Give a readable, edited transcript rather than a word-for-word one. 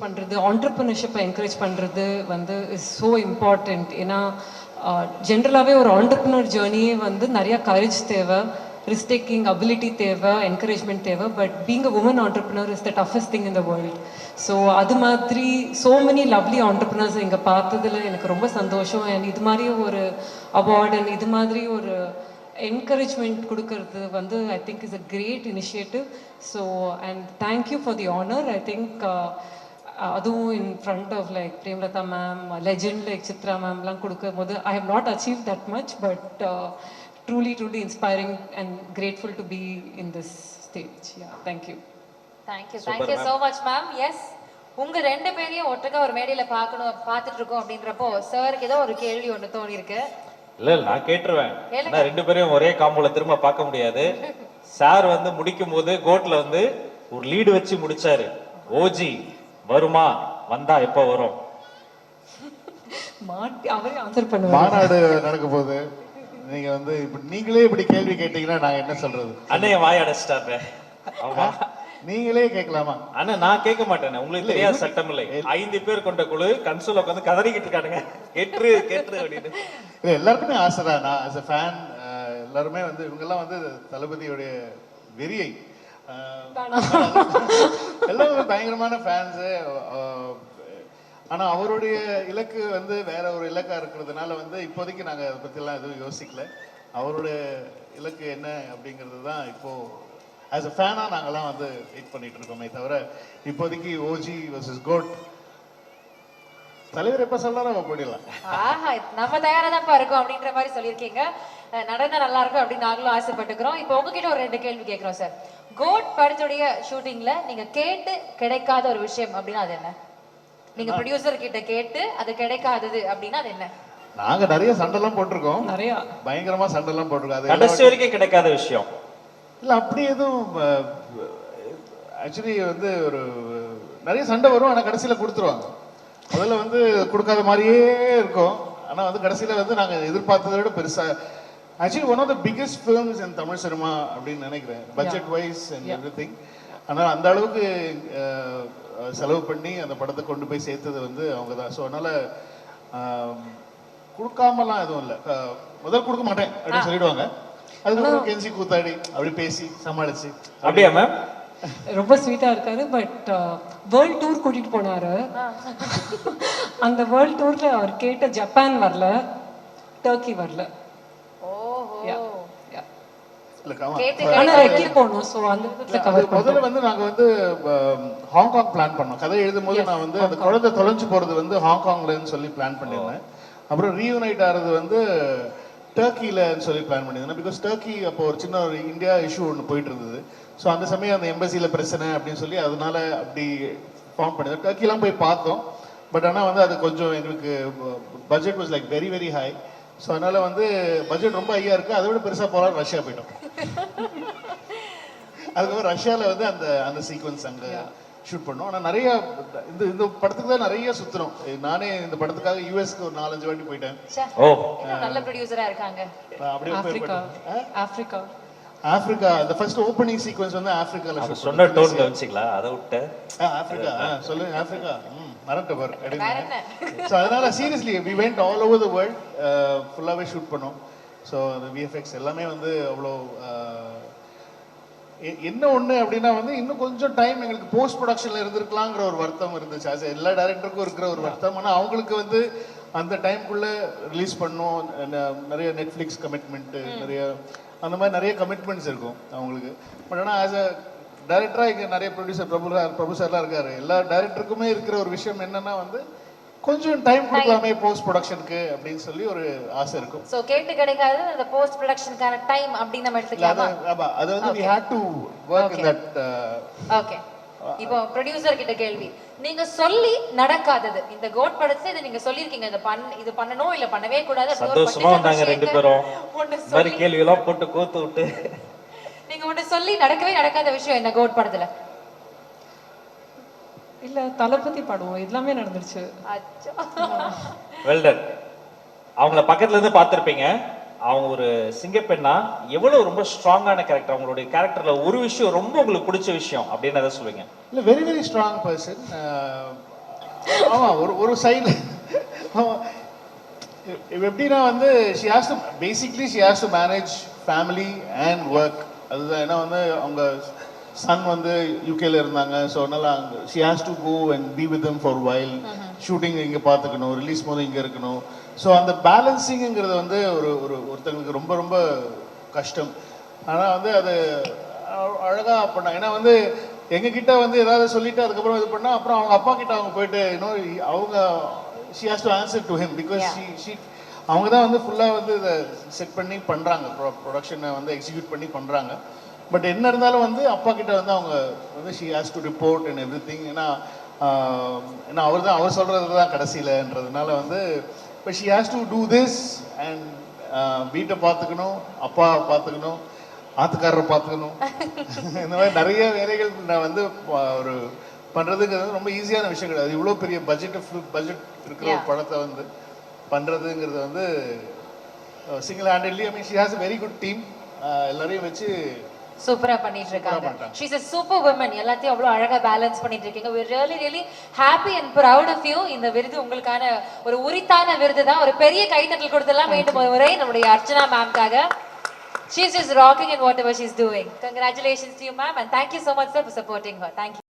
பண்ணுறது, ஆண்டர்ப்ரனர்ஷிப்பை என்கரேஜ் பண்ணுறது வந்து இஸ் ஸோ இம்பார்ட்டண்ட். ஏன்னா ஜென்ரலாகவே ஒரு ஆண்டர்ப்ரனர் ஜேர்னியே வந்து நிறையா கரேஜ் தேவை, ரிஸ்க் டேக்கிங் அபிலிட்டி தேவை, என்கரேஜ்மெண்ட் தேவை. But being a woman entrepreneur is the toughest thing in the world. So அது மாதிரி ஸோ மெனி லவ்லி ஆண்டர்ப்ரனர்ஸ் இங்கே பார்த்ததில் எனக்கு ரொம்ப சந்தோஷம். அண்ட் இது மாதிரி ஒரு அவார்ட் அண்ட் இது மாதிரி ஒரு என்கரேஜ்மெண்ட் கொடுக்கறது வந்து I think is a great initiative. So and thank you for the honour. I think அதுவும் in front of like Premalatha ma'am, legend like Chitra மேம்லாம் கொடுக்கும் போது I have not achieve that much, but truly inspiring and grateful to be in this stage. Yeah, thank you. Thank you so much ma'am. Yes, உங்க ரெண்டு பேரையும் ஒட்டுக்கா ஒரு மேடையில பார்த்துட்டு இருக்கோம் அப்படின்றப்போ சாருக்கு ஏதோ ஒரு கேள்வி ஒன்று தோணி இருக்கு. இல்ல நான் கேட்டுருவேன். ஏன்னா ரெண்டு பேரையும் ஒரே காம்போல திரும்ப பார்க்க முடியாது. சார் வந்து முடிக்கும் போது கோட்ல வந்து ஒரு லீடு வச்சு முடிச்சாரு. ஓஜி வருமா, வந்தா எப்ப வரும்? அவரே ஆன்சர் பண்ணுவாரு. மாநாடு நடக்க போகுது, நீங்க வந்து நீங்களே இப்படி கேள்வி கேட்டீங்கன்னா நான் என்ன சொல்றது? அண்ணே வாய் அடைச்சிட்டாரு. நீங்களே கேட்கலாமா? ஆனா நான் கேட்க மாட்டேன். உங்களுக்கு தெரியாத சட்டம் இல்லை. 5 பேர் கொண்ட குழு கன்சோல உட்காந்து கதறிக்கிட்டு இருக்கானுங்க, கேட்டு அப்படின்னு. இல்ல, எல்லாருக்குமே ஆசை தான். நான் ஆஸ் அ ஃபேன் எல்லாருமே வந்து இவங்கெல்லாம் வந்து தளபதியோடைய வெறியை எல்லாமே பயங்கரமான ஃபேன்ஸு. ஆனா அவருடைய இலக்கு வந்து வேற ஒரு இலக்கா இருக்கிறதுனால வந்து இப்போதைக்கு நாங்க அதை பத்திலாம் எதுவும் யோசிக்கல. அவருடைய இலக்கு என்ன அப்படிங்கிறது தான் இப்போ ஆஸ் அ ஃபேனா நாங்கெல்லாம் வந்து வெயிட் பண்ணிட்டு இருக்கோமே தவிர இப்போதைக்கு ஓஜி வர்சஸ் கோட் தலைவர் எப்ப சொல்றாரோ அவ போயிடலாம். ஆஹா, நம்ம தயாரா தான் இருக்கோம் அப்படின்ற மாதிரி சொல்லியிருக்கீங்க. நடந்தா நல்லா இருக்கும் அப்படின்னு நாங்களும் ஆசைப்பட்டுக்கிறோம். இப்போ உங்ககிட்ட ஒரு 2 கேள்வி கேட்கிறோம் சார். கோட் படத்துடைய ஷூட்டிங்ல நீங்க கேட்டு கிடைக்காத ஒரு விஷயம் அப்படின்னா அது என்ன? நீங்க ப்ரொடியூசர் கிட்ட கேட்டு அது கிடைக்காதது அப்படின்னா அது என்ன? நாங்க நிறைய சண்டைலாம் போட்டிருக்கோம், நிறைய பயங்கரமா சண்டைலாம் போட்டிருக்கோம். அது கடைசி வரைக்கும் கிடைக்காத விஷயம் இல்ல, அப்படி எதுவும் ஆக்சுவலி வந்து ஒரு நிறைய சண்டை வரும், ஆனா கடைசியில கொடுத்துருவாங்க. முதல்ல வந்து கொடுக்காத மாதிரியே இருக்கும், ஆனா வந்து கடைசியில வந்து நாங்க எதிர்பார்த்ததை விட பெருசா. Actually one of the biggest films in Tamil cinema அப்படின்னு நினைக்கிறேன், budget wise and everything. ஆனால் அந்த அளவுக்கு செலவு பண்ணி அந்த படத்தை கொண்டு போய் சேர்த்தது வந்து அவங்க தான். ஸோ அதனால கொடுக்காமலாம் எதுவும் இல்லை. முதல் கொடுக்க மாட்டேன் அப்படின்னு சொல்லிடுவாங்க, அதுக்கப்புறம் கெஞ்சி கூத்தாடி அப்படி பேசி சமாளிச்சு. அப்படியா மேம்? ரொம்ப ஸ்வீட்டா இருக்காரு. பட் வேர்ல்ட் டூர் கூட்டிட்டு போனாரு. அந்த வேர்ல்ட் டூர்ல அவர் கேட்ட ஜப்பான் வரல, டர்க்கி வரல. முதல்ல வந்து நாங்க வந்து ஹாங்காங் பிளான் பண்ணோம். கதை எழுதும் போது நான் வந்து அந்த குழந்தை தொலைஞ்சு போறது வந்து ஹாங்காங்லன்னு சொல்லி பிளான் பண்ணியிருந்தேன். அப்புறம் ரீயூனைட் ஆகிறது வந்து டர்க்கிலன்னு சொல்லி பிளான் பண்ணியிருந்தேன். பிகாஸ் டர்க்கி அப்போ ஒரு சின்ன ஒரு இந்தியா இஷ்யூ ஒன்று போயிட்டு இருந்தது. ஸோ அந்த சமயம் அந்த எம்பசியில் பிரச்சனை அப்படின்னு சொல்லி அதனால அப்படி ஃபார்ம் பண்ணியிருந்தோம். டர்க்கிலாம் போய் பார்த்தோம். பட் ஆனால் வந்து அது கொஞ்சம் எங்களுக்கு budget was like very very high. So அதனால வந்து பட்ஜெட் ரொம்ப ஹையா இருக்கு, அதை விட பெருசா போகலாம் ரஷ்யா போயிட்டோம். அதுக்கப்புறம் ரஷ்யாவில் வந்து அந்த அந்த சீக்வன்ஸ் அங்கே ஷூட் பண்ணோம். ஆனால் நிறைய இந்த படத்துக்கு தான் நிறைய சுற்றுறோம். நானே இந்த படத்துக்காக யூஎஸ்க்கு ஒரு 4-5 வாட்டி போயிட்டேன். நல்ல ப்ரொடியூசரா இருக்காங்க. ஆப்பிரிக்கா ஆப்பிரிக்கா அந்த ஃபர்ஸ்ட் ஓப்பனிங் சீக்வென்ஸ் வந்து ஆப்பிரிக்கால ஷூட் சொன்ன டோன்ல வந்துச்சுங்களா? அதை விட்டு ஆப்பிரிக்கா சொல்லுங்க. ஆப்பிரிக்கா மறந்துட்டு பாரு. ஸோ அதனால seriously we went all over the world, ஃபுல்லாகவே ஷூட் பண்ணோம். ஸோ அந்த விஎஃப்எக்ஸ் எல்லாமே வந்து அவ்வளோ என்ன ஒன்று அப்படின்னா வந்து இன்னும் கொஞ்சம் டைம் எங்களுக்கு போஸ்ட் ப்ரொடக்ஷனில் இருந்திருக்கலாங்கிற ஒரு வருத்தம் இருந்துச்சு. அது எல்லா டைரக்டருக்கும் இருக்கிற ஒரு வருத்தம். ஆனால் அவங்களுக்கு வந்து அந்த டைம்குள்ளே ரிலீஸ் பண்ணோம். நிறைய நெட்ஃப்ளிக்ஸ் கமிட்மெண்ட்டு, நிறைய அந்த மாதிரி நிறைய கமிட்மெண்ட்ஸ் இருக்கும் அவங்களுக்கு. பட் ஆனால் ஆஸ் அ டைரக்டராக இங்கே நிறைய ப்ரொடியூசர் பிரபு சார்லாம் இருக்காரு. எல்லா டைரக்டருக்குமே இருக்கிற ஒரு விஷயம் என்னன்னா வந்து கொஞ்சம் டைம் கொடுக்கலாமே போஸ்ட் ப்ரொடக்ஷனுக்கு அப்படின்னு சொல்லி ஒரு ஆசை இருக்கும். சோ கேட்டு கிடைக்காது அந்த போஸ்ட் ப்ரொடக்ஷனுக்கான டைம் அப்படி நம்ம எடுத்துக்கலாமா? அது வந்து we had to work in that. Okay, இப்போ ப்ரொடியூசர் கிட்ட கேள்வி. நீங்க சொல்லி நடக்காதது இந்த கோட் படத்துல இத நீங்க சொல்லிருக்கீங்க, இது பண்ணணும் இல்ல பண்ணவே கூடாது. சந்தோஷமா வந்தாங்க ரெண்டு பேரும். மாதிரி கேள்வி எல்லாம் போட்டு கோத்து விட்டு நீங்க ஒன்னு சொல்லி நடக்கவே நடக்காத விஷயம் என்ன கோட் படத்துல? இல்ல தளபதி படம் எல்லாமே நடந்துருச்சு. வெல்டன். அவங்கள பக்கத்துல இருந்து பார்த்திருப்பீங்க. அவங்க ஒரு சிங்கப்பெண்ணா எவ்வளவு ரொம்ப ஸ்ட்ராங்கான கேரக்டர். அவங்களுடைய கேரக்டர்ல ஒரு விஷயம் ரொம்ப உங்களுக்கு பிடிச்ச விஷயம் அப்படின்னு எதை சொல்லுவீங்க? இல்லை, வெரி வெரி ஸ்ட்ராங் பர்சன். ஆமா ஒரு சைடு எப்படின்னா வந்து she has to basically she has to manage family and work. அதுதான். ஏன்னா வந்து அவங்க சன் வந்து யூகேல இருந்தாங்க. ஸோ அதனால அங்கே she has to go and be with them for while. Shooting இங்கே பார்த்துக்கணும், ரிலீஸ் போது இங்கே இருக்கணும். ஸோ அந்த பேலன்சிங்கிறது வந்து ஒருத்தங்களுக்கு ரொம்ப ரொம்ப கஷ்டம். ஆனால் வந்து அது அழகாக பண்ணாங்க. ஏன்னா வந்து எங்ககிட்ட வந்து ஏதாவது சொல்லிட்டு அதுக்கப்புறம் இது பண்ணால் அப்புறம் அவங்க அப்பா கிட்ட அவங்க போயிட்டு இன்னும் அவங்க she has to answer to him because she அவங்க தான் வந்து ஃபுல்லாக வந்து இதை செட் பண்ணி பண்ணுறாங்க, ப்ரொடக்ஷனை வந்து எக்ஸிக்யூட் பண்ணி பண்ணுறாங்க. பட் என்ன இருந்தாலும் வந்து அப்பா கிட்ட வந்து அவங்க வந்து she has to report and every thing. ஏன்னா அவர் சொல்கிறது தான் கடைசியிலன்றதுனால வந்து இப்போ she has to do this and வீட்டை பார்த்துக்கணும், அப்பா பார்த்துக்கணும், ஆத்துக்காரரை பார்த்துக்கணும். இந்த மாதிரி நிறைய வேலைகள் நான் வந்து ஒரு பண்ணுறதுங்கிறது ரொம்ப ஈஸியான விஷயம் கிடையாது. இவ்வளோ பெரிய பட்ஜெட் இருக்கிற ஒரு படத்தை வந்து பண்ணுறதுங்கிறது வந்து single handedly I mean she has a very good team. எல்லாரையும் வச்சு சூப்பரா பண்ணிட்டு இருக்காங்க. She is a super woman. எல்லாத்தையும் அவ்வளவு அழகா பேலன்ஸ் பண்ணிட்டு இருக்கீங்க. we really really happy and proud of you. இந்த விருது உங்களுக்கான ஒரு உரித்தான விருது தான். ஒரு பெரிய கைத்தட்டல் கொடுத்தலாம் மீண்டும் ஒரு முறை நம்முடைய Archana மேம்காக. She is just rocking in whatever she is doing. Congratulations to you ma'am and thank you so much sir for supporting her. Thank you.